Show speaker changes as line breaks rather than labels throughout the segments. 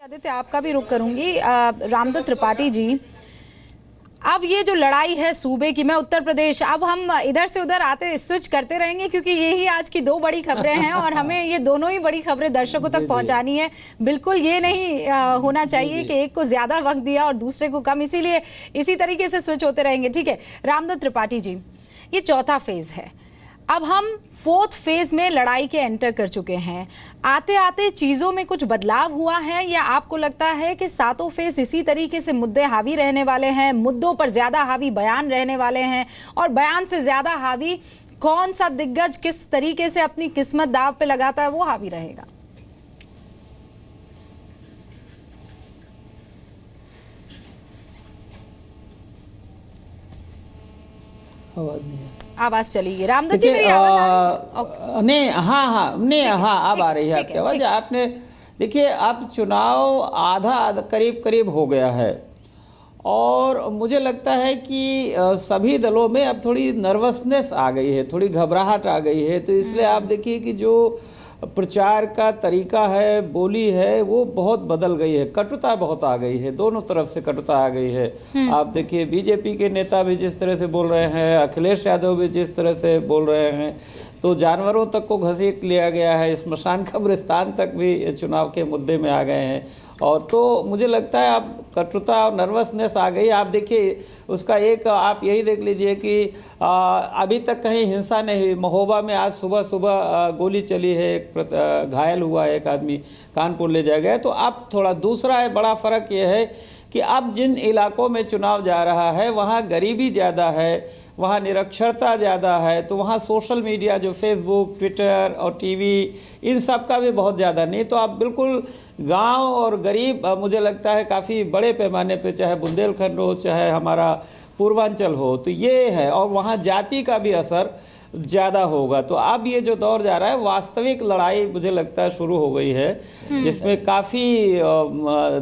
आदित्य, आपका भी रुख करूंगी। रामदत्त त्रिपाठी जी, अब ये जो लड़ाई है सूबे की, मैं उत्तर प्रदेश, अब हम इधर से उधर आते स्विच करते रहेंगे क्योंकि यही आज की दो बड़ी खबरें हैं और हमें ये दोनों ही बड़ी खबरें दर्शकों तक पहुंचानी है। बिल्कुल ये नहीं होना चाहिए कि एक को ज्यादा वक्त दिया और दूसरे को कम, इसीलिए इसी तरीके से स्विच होते रहेंगे। ठीक है रामदत्त त्रिपाठी जी, ये चौथा फेज है, अब हम फोर्थ फेज में लड़ाई के एंटर कर चुके हैं। आते आते चीजों में कुछ बदलाव हुआ है या आपको लगता है कि सातों फेज इसी तरीके से मुद्दे हावी रहने वाले हैं, मुद्दों पर ज्यादा हावी बयान रहने वाले हैं और बयान से ज्यादा हावी कौन सा दिग्गज किस तरीके से अपनी किस्मत दांव पे लगाता है वो हावी रहेगा?
आवाज नहीं है,
आवाज चली रामदत्त जी, मेरी आवाज
नहीं, हाँ नहीं, हाँ अब आ रही है आपकी आवाज। आपने देखिए, अब चुनाव आधा करीब करीब हो गया है और मुझे लगता है कि सभी दलों में अब थोड़ी नर्वसनेस आ गई है, थोड़ी घबराहट आ गई है। तो इसलिए आप देखिए कि जो प्रचार का तरीका है, बोली है, वो बहुत बदल गई है, कटुता बहुत आ गई है, दोनों तरफ से कटुता आ गई है। आप देखिए बीजेपी के नेता भी जिस तरह से बोल रहे हैं, अखिलेश यादव भी जिस तरह से बोल रहे हैं, तो जानवरों तक को घसीट लिया गया है, स्मशान कब्रिस्तान तक भी चुनाव के मुद्दे में आ गए हैं। और तो मुझे लगता है अब कटुता और नर्वसनेस आ गई। आप देखिए उसका एक आप यही देख लीजिए कि अभी तक कहीं हिंसा नहीं हुई। महोबा में आज सुबह सुबह गोली चली है, एक घायल हुआ है, एक आदमी कानपुर ले जाया गया। तो अब थोड़ा दूसरा है, बड़ा फ़र्क ये है कि अब जिन इलाकों में चुनाव जा रहा है वहाँ गरीबी ज़्यादा है, वहाँ निरक्षरता ज़्यादा है, तो वहाँ सोशल मीडिया जो फेसबुक, ट्विटर और टीवी, इन सब का भी बहुत ज़्यादा नहीं। तो आप बिल्कुल गांव और गरीब, मुझे लगता है काफ़ी बड़े पैमाने पे, चाहे बुंदेलखंड हो चाहे हमारा पूर्वांचल हो, तो ये है। और वहाँ जाति का भी असर ज़्यादा होगा। तो अब ये जो दौर जा रहा है, वास्तविक लड़ाई मुझे लगता है शुरू हो गई है, जिसमें काफ़ी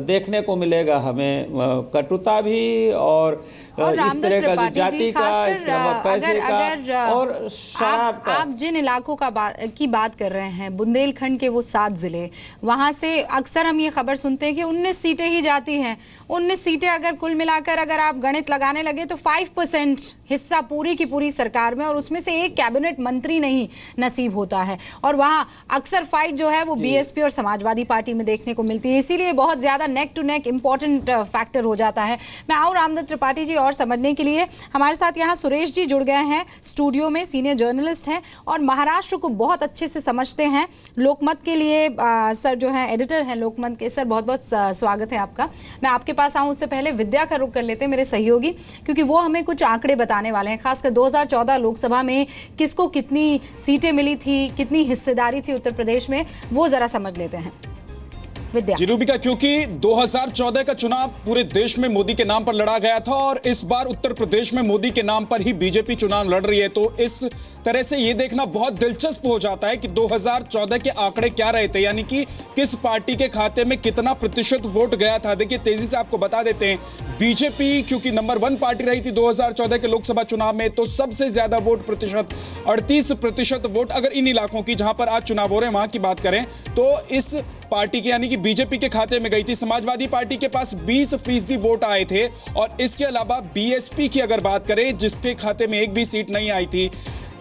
देखने को मिलेगा हमें कटुता भी और इस तरह का जो जाति का, इसके अलावा पैसे का और शराब का।
आप जिन इलाकों की बात कर रहे हैं, बुंदेलखंड के वो 7 जिले, वहां से अक्सर हम ये खबर सुनते हैं कि 19 सीटें ही जाती हैं। 19 सीटें अगर कुल मिलाकर अगर आप गणित लगाने लगे तो 5% हिस्सा पूरी की पूरी सरकार में, और उसमें से एक कैबिनेट मंत्री नहीं नसीब होता है। और वहां अक्सर फाइट जो है वो बीएसपी और समाजवादी पार्टी में देखने को मिलती है, इसीलिए बहुत ज्यादा neck to neck important factor हो जाता है। मैं आऊँ रामदत्त त्रिपाठी जी, और समझने के लिए हमारे साथ यहाँ सुरेश जी जुड़ गए हैं स्टूडियो में, सीनियर जर्नलिस्ट हैं और महाराष्ट्र को बहुत अच्छे से समझते हैं। लोकमत के लिए सर जो है एडिटर हैं लोकमत के। सर बहुत बहुत स्वागत है आपका। मैं आपके पास आऊँ उससे पहले विद्या का रुख कर लेते हैं, मेरे सहयोगी, क्योंकि वो हमें कुछ आंकड़े बताने वाले हैं, खासकर 2014 लोकसभा में किसको कितनी सीटें मिली थी, कितनी हिस्सेदारी थी उत्तर प्रदेश में, वो जरा समझ लेते हैं।
जी रूबिका, क्योंकि 2014 का चुनाव पूरे देश में मोदी के नाम पर लड़ा गया था और इस बार उत्तर प्रदेश में मोदी के नाम पर ही बीजेपी चुनाव लड़ रही है, तो इस तरह से यह देखना बहुत दिलचस्प हो जाता है कि 2014 के आंकड़े क्या रहे थे, यानी कि किस पार्टी के खाते में कितना प्रतिशत वोट गया था। देखिए तेजी से आपको बता देते हैं, बीजेपी क्योंकि नंबर 1 पार्टी रही थी 2014 के लोकसभा चुनाव में, तो सबसे ज्यादा वोट प्रतिशत 38% वोट अगर इन इलाकों की जहां पर आज चुनाव हो रहे हैं वहां की बात करें तो इस पार्टी के यानी कि बीजेपी के खाते में गई थी। समाजवादी पार्टी के पास 20% वोट आए थे और इसके अलावा बीएसपी की अगर बात करें जिसके खाते में एक भी सीट नहीं आई थी,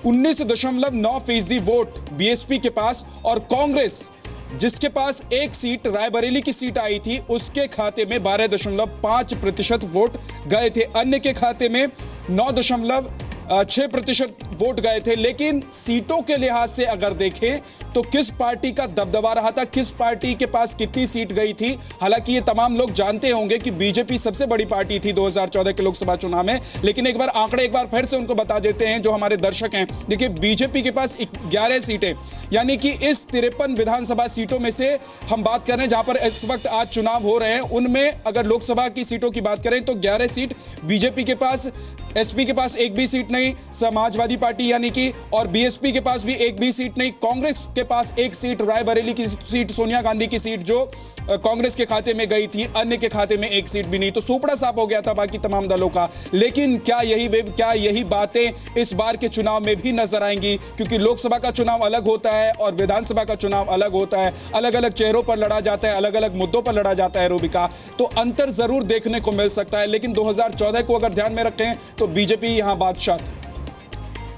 19.9% वोट बीएसपी के पास, और कांग्रेस जिसके पास एक सीट रायबरेली की सीट आई थी उसके खाते में 12.5% वोट गए थे। अन्य के खाते में 9.6% वोट गए थे। लेकिन सीटों के लिहाज से अगर देखें तो किस पार्टी का दबदबा रहा था, किस पार्टी के पास कितनी सीट गई थी, हालांकि ये तमाम लोग जानते होंगे कि बीजेपी सबसे बड़ी पार्टी थी 2014 के लोकसभा चुनाव में, लेकिन एक बार आंकड़े एक बार फिर से उनको बता देते हैं जो हमारे दर्शक हैं। देखिए बीजेपी के पास 11 सीटें, यानी कि इस 53 विधानसभा सीटों में से हम बात कर रहे हैं जहां पर इस वक्त आज चुनाव हो रहे हैं, उनमें अगर लोकसभा की सीटों की बात करें तो 11 सीट बीजेपी के पास, एसपी के पास एक भी सीट नहीं, समाजवादी पार्टी यानी कि, और बीएसपी के पास भी एक भी सीट नहीं, कांग्रेस के पास एक सीट, रायबरेली की सीट, सोनिया गांधी की सीट जो कांग्रेस के खाते में गई थी, अन्य के खाते में एक सीट भी नहीं। तो सुपड़ा साफ हो गया था बाकी तमाम दलों का। लेकिन क्या यही बातें इस बार के चुनाव में भी नजर आएंगी? क्योंकि लोकसभा का चुनाव अलग होता है और विधानसभा का चुनाव अलग होता है, अलग अलग चेहरों पर लड़ा जाता है, अलग अलग मुद्दों पर लड़ा जाता है रूबिका। तो अंतर जरूर देखने को मिल सकता है, लेकिन 2014 को अगर ध्यान में रखें तो बीजेपी यहां बादशाह थी।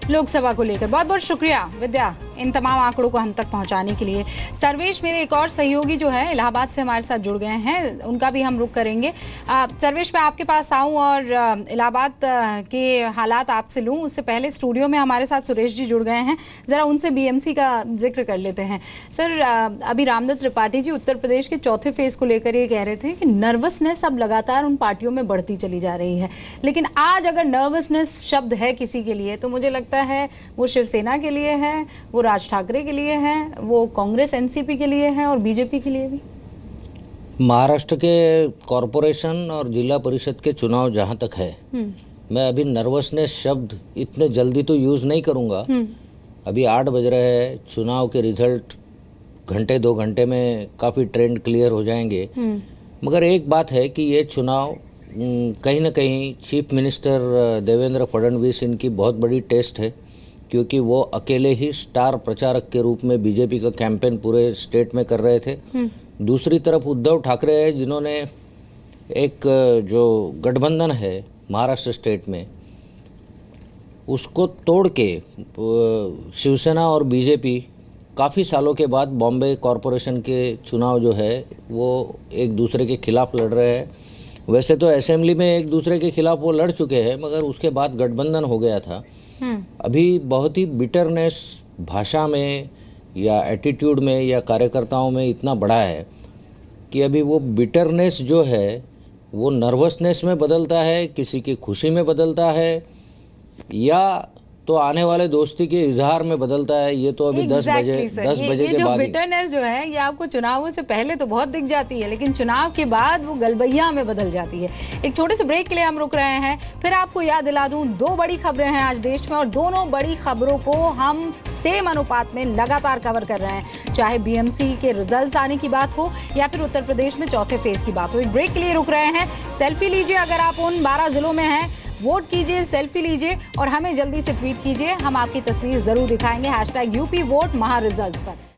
लोकसभा को लेकर बहुत बहुत शुक्रिया विद्या इन तमाम आंकड़ों को हम तक पहुंचाने के लिए। सर्वेश, मेरे एक और सहयोगी जो है इलाहाबाद से हमारे साथ जुड़ गए हैं, उनका भी हम रुख करेंगे। सर्वेश, मैं आपके पास आऊं और इलाहाबाद के हालात आपसे लूं, उससे पहले स्टूडियो में हमारे साथ सुरेश जी जुड़ गए हैं, ज़रा उनसे बीएमसी का जिक्र कर लेते हैं। सर, अभी रामदत्त त्रिपाठी जी उत्तर प्रदेश के चौथे फेज को लेकर ये कह रहे थे कि नर्वसनेस अब लगातार उन पार्टियों में बढ़ती चली जा रही है। लेकिन आज अगर नर्वसनेस शब्द है किसी के लिए तो मुझे लगता है वो शिवसेना के लिए है, वो राज ठाकरे के लिए है, वो कांग्रेस एनसीपी के लिए है और बीजेपी के लिए भी।
महाराष्ट्र के कॉरपोरेशन और जिला परिषद के चुनाव जहां तक है, मैं अभी नर्वसनेस शब्द इतने जल्दी तो यूज़ नहीं करूंगा। अभी 8 बज रहे हैं, चुनाव के रिजल्ट घंटे 2 घंटे में काफ़ी ट्रेंड क्लियर हो जाएंगे। मगर एक बात है कि ये चुनाव कहीं ना कहीं चीफ मिनिस्टर देवेंद्र फडणवीस इनकी बहुत बड़ी टेस्ट है, क्योंकि वो अकेले ही स्टार प्रचारक के रूप में बीजेपी का कैंपेन पूरे स्टेट में कर रहे थे। दूसरी तरफ उद्धव ठाकरे है, जिन्होंने एक जो गठबंधन है महाराष्ट्र स्टेट में उसको तोड़ के शिवसेना और बीजेपी काफ़ी सालों के बाद बॉम्बे कॉरपोरेशन के चुनाव जो है वो एक दूसरे के खिलाफ लड़ रहे हैं। वैसे तो असेंबली में एक दूसरे के खिलाफ वो लड़ चुके हैं, मगर उसके बाद गठबंधन हो गया था। अभी बहुत ही बिटरनेस भाषा में या एटीट्यूड में या कार्यकर्ताओं में इतना बड़ा है कि अभी वो बिटरनेस जो है वो नर्वसनेस में बदलता है, किसी की खुशी में बदलता है, या तो आने वाले दोस्ती के इजहार में बदलता है। ये तो अभी 10 बजे के
जो
बाद
बिटरनेस जो है ये आपको चुनावों से पहले तो बहुत दिख जाती है, लेकिन चुनाव के बाद वो गलबैया में बदल जाती है। एक छोटे से ब्रेक के लिए हम रुक रहे हैं, फिर आपको याद दिला दूं 2 बड़ी खबरें हैं आज देश में और दोनों बड़ी खबरों को हम सेम अनुपात में लगातार कवर कर रहे हैं, चाहे बीएमसी के रिजल्ट्स आने की बात हो या फिर उत्तर प्रदेश में चौथे फेज की बात हो। एक ब्रेक के लिए रुक रहे हैं, सेल्फी लीजिए अगर आप उन 12 जिलों में हैं, वोट कीजिए, सेल्फी लीजिए और हमें जल्दी से ट्वीट कीजिए, हम आपकी तस्वीर जरूर दिखाएंगे #UP वोट महा रिजल्ट्स पर।